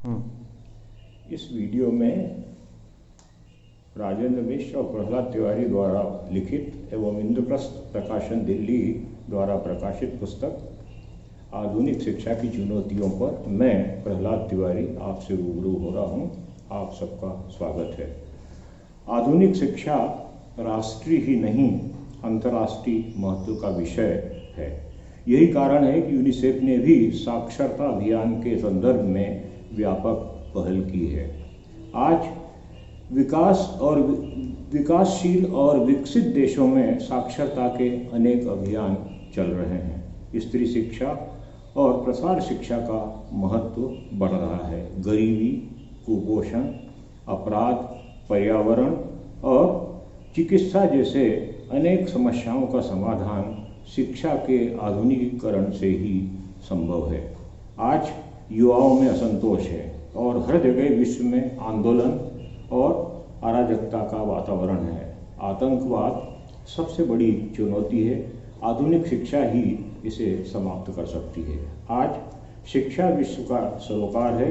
इस वीडियो में राजेंद्र मिश्र और प्रहलाद तिवारी द्वारा लिखित एवं इंद्रप्रस्थ प्रकाशन दिल्ली द्वारा प्रकाशित पुस्तक आधुनिक शिक्षा की चुनौतियों पर मैं प्रहलाद तिवारी आपसे रूबरू हो रहा हूं। आप सबका स्वागत है। आधुनिक शिक्षा राष्ट्रीय ही नहीं अंतर्राष्ट्रीय महत्व का विषय है। यही कारण है कि यूनिसेफ ने भी साक्षरता अभियान के संदर्भ में व्यापक पहल की है। आज विकासशील और विकसित देशों में साक्षरता के अनेक अभियान चल रहे हैं। स्त्री शिक्षा और प्रसार शिक्षा का महत्व बढ़ रहा है। गरीबी, कुपोषण, अपराध, पर्यावरण और चिकित्सा जैसे अनेक समस्याओं का समाधान शिक्षा के आधुनिकीकरण से ही संभव है। आज युवाओं में असंतोष है और हर जगह विश्व में आंदोलन और अराजकता का वातावरण है। आतंकवाद सबसे बड़ी चुनौती है। आधुनिक शिक्षा ही इसे समाप्त कर सकती है। आज शिक्षा विश्व का सरोकार है।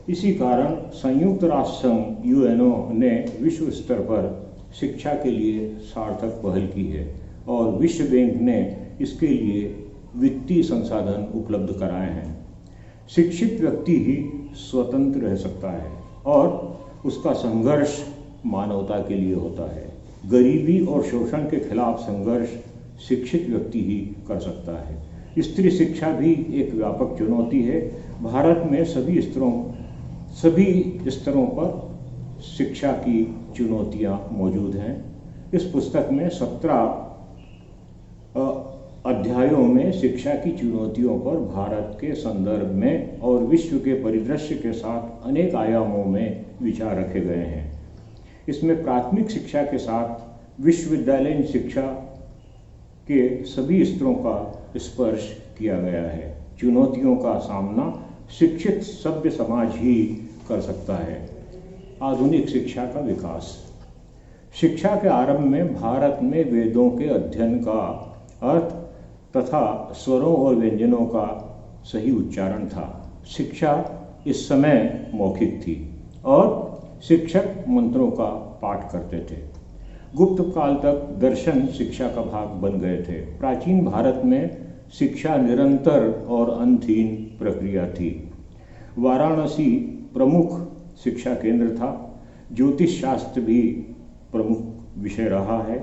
इसी कारण संयुक्त राष्ट्र संघ यूएनओ ने विश्व स्तर पर शिक्षा के लिए सार्थक पहल की है और विश्व बैंक ने इसके लिए वित्तीय संसाधन उपलब्ध कराए हैं। शिक्षित व्यक्ति ही स्वतंत्र रह सकता है और उसका संघर्ष मानवता के लिए होता है। गरीबी और शोषण के खिलाफ संघर्ष शिक्षित व्यक्ति ही कर सकता है। स्त्री शिक्षा भी एक व्यापक चुनौती है। भारत में सभी स्तरों पर शिक्षा की चुनौतियां मौजूद हैं। इस पुस्तक में 17 अध्यायों में शिक्षा की चुनौतियों पर भारत के संदर्भ में और विश्व के परिदृश्य के साथ अनेक आयामों में विचार रखे गए हैं। इसमें प्राथमिक शिक्षा के साथ विश्वविद्यालयीन शिक्षा के सभी स्तरों का स्पर्श किया गया है। चुनौतियों का सामना शिक्षित सभ्य समाज ही कर सकता है। आधुनिक शिक्षा का विकास। शिक्षा के आरंभ में भारत में वेदों के अध्ययन का अर्थ तथा स्वरों और व्यंजनों का सही उच्चारण था। शिक्षा इस समय मौखिक थी और शिक्षक मंत्रों का पाठ करते थे। गुप्त काल तक दर्शन शिक्षा का भाग बन गए थे। प्राचीन भारत में शिक्षा निरंतर और अंतहीन प्रक्रिया थी। वाराणसी प्रमुख शिक्षा केंद्र था। ज्योतिष शास्त्र भी प्रमुख विषय रहा है।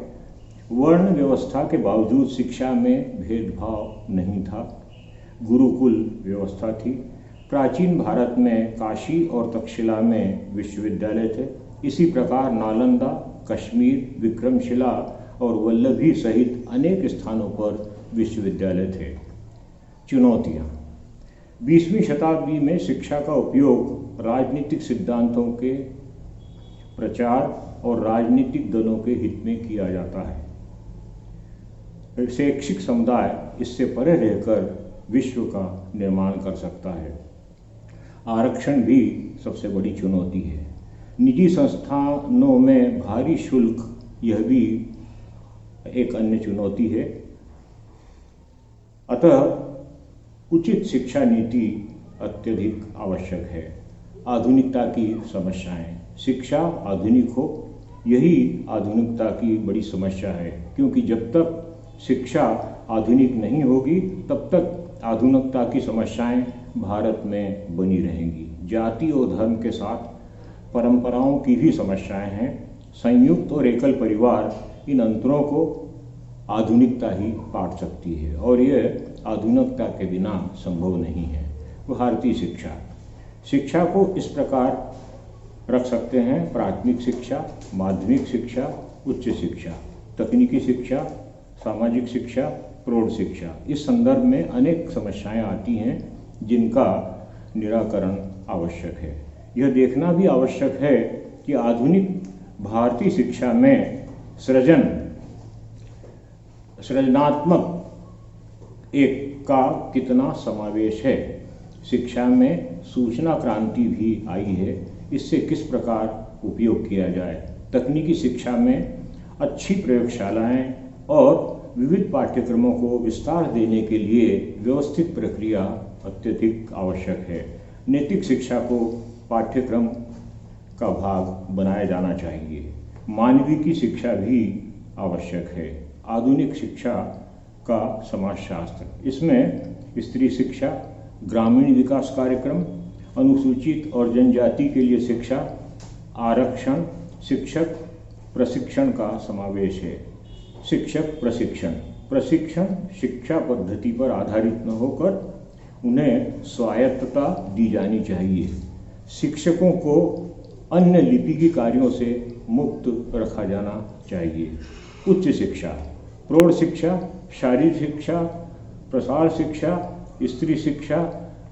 वर्ण व्यवस्था के बावजूद शिक्षा में भेदभाव नहीं था। गुरुकुल व्यवस्था थी। प्राचीन भारत में काशी और तक्षशिला में विश्वविद्यालय थे। इसी प्रकार नालंदा, कश्मीर, विक्रमशिला और वल्लभी सहित अनेक स्थानों पर विश्वविद्यालय थे। चुनौतियाँ। 20वीं शताब्दी में शिक्षा का उपयोग राजनीतिक सिद्धांतों के प्रचार और राजनीतिक दलों के हित में किया जाता है। शैक्षिक समुदाय इससे परे रहकर विश्व का निर्माण कर सकता है। आरक्षण भी सबसे बड़ी चुनौती है। निजी संस्थानों में भारी शुल्क, यह भी एक अन्य चुनौती है। अतः उचित शिक्षा नीति अत्यधिक आवश्यक है। आधुनिकता की समस्याएं। शिक्षा आधुनिक हो, यही आधुनिकता की बड़ी समस्या है, क्योंकि जब तक शिक्षा आधुनिक नहीं होगी तब तक आधुनिकता की समस्याएं भारत में बनी रहेंगी। जाति और धर्म के साथ परंपराओं की भी समस्याएं हैं। संयुक्त और एकल परिवार, इन अंतरों को आधुनिकता ही पाट सकती है और यह आधुनिकता के बिना संभव नहीं है। भारतीय शिक्षा को इस प्रकार रख सकते हैं: प्राथमिक शिक्षा, माध्यमिक शिक्षा, उच्च शिक्षा, तकनीकी शिक्षा, सामाजिक शिक्षा, प्रौढ़ शिक्षा। इस संदर्भ में अनेक समस्याएं आती हैं जिनका निराकरण आवश्यक है। यह देखना भी आवश्यक है कि आधुनिक भारतीय शिक्षा में सृजनात्मक एक का कितना समावेश है। शिक्षा में सूचना क्रांति भी आई है। इससे किस प्रकार उपयोग किया जाए। तकनीकी शिक्षा में अच्छी प्रयोगशालाएं और विविध पाठ्यक्रमों को विस्तार देने के लिए व्यवस्थित प्रक्रिया अत्यधिक आवश्यक है। नैतिक शिक्षा को पाठ्यक्रम का भाग बनाया जाना चाहिए। मानवीय की शिक्षा भी आवश्यक है। आधुनिक शिक्षा का समाजशास्त्र, इसमें स्त्री शिक्षा, ग्रामीण विकास कार्यक्रम, अनुसूचित और जनजाति के लिए शिक्षा, आरक्षण, शिक्षक प्रशिक्षण का समावेश है। शिक्षक प्रशिक्षण शिक्षा पद्धति पर आधारित न होकर उन्हें स्वायत्तता दी जानी चाहिए। शिक्षकों को अन्य लिपिकी कार्यों से मुक्त रखा जाना चाहिए। उच्च शिक्षा, प्रौढ़ शिक्षा, शारीरिक शिक्षा, प्रसार शिक्षा, स्त्री शिक्षा,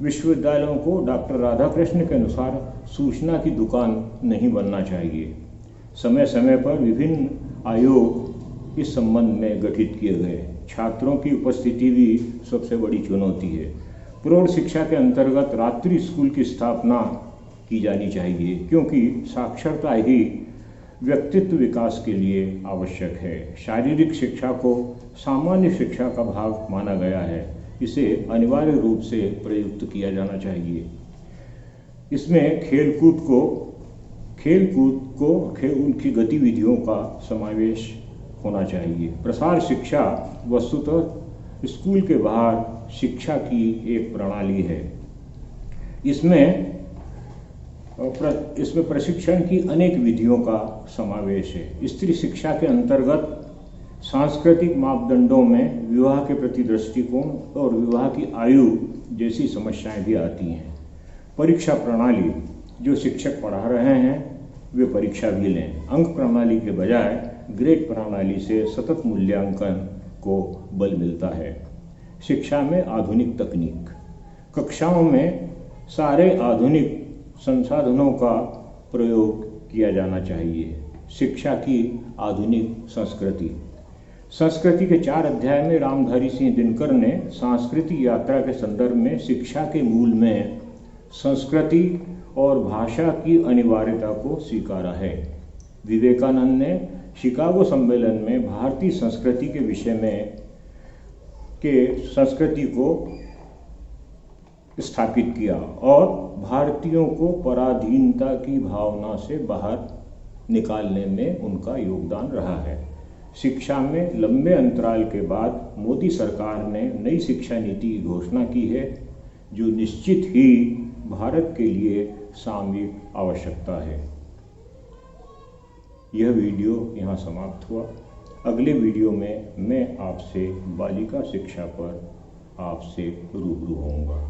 विश्वविद्यालयों को डॉक्टर राधाकृष्ण के अनुसार सूचना की दुकान नहीं बनना चाहिए। समय समय पर विभिन्न आयोग इस संबंध में गठित किए गए। छात्रों की उपस्थिति भी सबसे बड़ी चुनौती है। प्रौढ़ शिक्षा के अंतर्गत रात्रि स्कूल की स्थापना की जानी चाहिए, क्योंकि साक्षरता ही व्यक्तित्व विकास के लिए आवश्यक है। शारीरिक शिक्षा को सामान्य शिक्षा का भाग माना गया है। इसे अनिवार्य रूप से प्रयुक्त किया जाना चाहिए। इसमें खेलकूद को उनकी गतिविधियों का समावेश होना चाहिए। प्रसार शिक्षा वस्तुतः स्कूल के बाहर शिक्षा की एक प्रणाली है। इसमें प्रशिक्षण की अनेक विधियों का समावेश है। स्त्री शिक्षा के अंतर्गत सांस्कृतिक मापदंडों में विवाह के प्रति दृष्टिकोण और विवाह की आयु जैसी समस्याएं भी आती हैं। परीक्षा प्रणाली, जो शिक्षक पढ़ा रहे हैं वे परीक्षा भी लें। अंक प्रणाली के बजाय ग्रेड प्रणाली से सतत मूल्यांकन को बल मिलता है। शिक्षा में आधुनिक तकनीक, कक्षाओं में सारे आधुनिक संसाधनों का प्रयोग किया जाना चाहिए। शिक्षा की आधुनिक संस्कृति के 4 अध्याय में रामधारी सिंह दिनकर ने सांस्कृतिक यात्रा के संदर्भ में शिक्षा के मूल में संस्कृति और भाषा की अनिवार्यता को स्वीकारा है। विवेकानंद ने शिकागो सम्मेलन में भारतीय संस्कृति के विषय में संस्कृति को स्थापित किया और भारतीयों को पराधीनता की भावना से बाहर निकालने में उनका योगदान रहा है। शिक्षा में लंबे अंतराल के बाद मोदी सरकार ने नई शिक्षा नीति की घोषणा की है, जो निश्चित ही भारत के लिए सामयिक आवश्यकता है। यह वीडियो यहाँ समाप्त हुआ। अगले वीडियो में मैं आपसे बालिका शिक्षा पर आपसे रूबरू होऊंगा।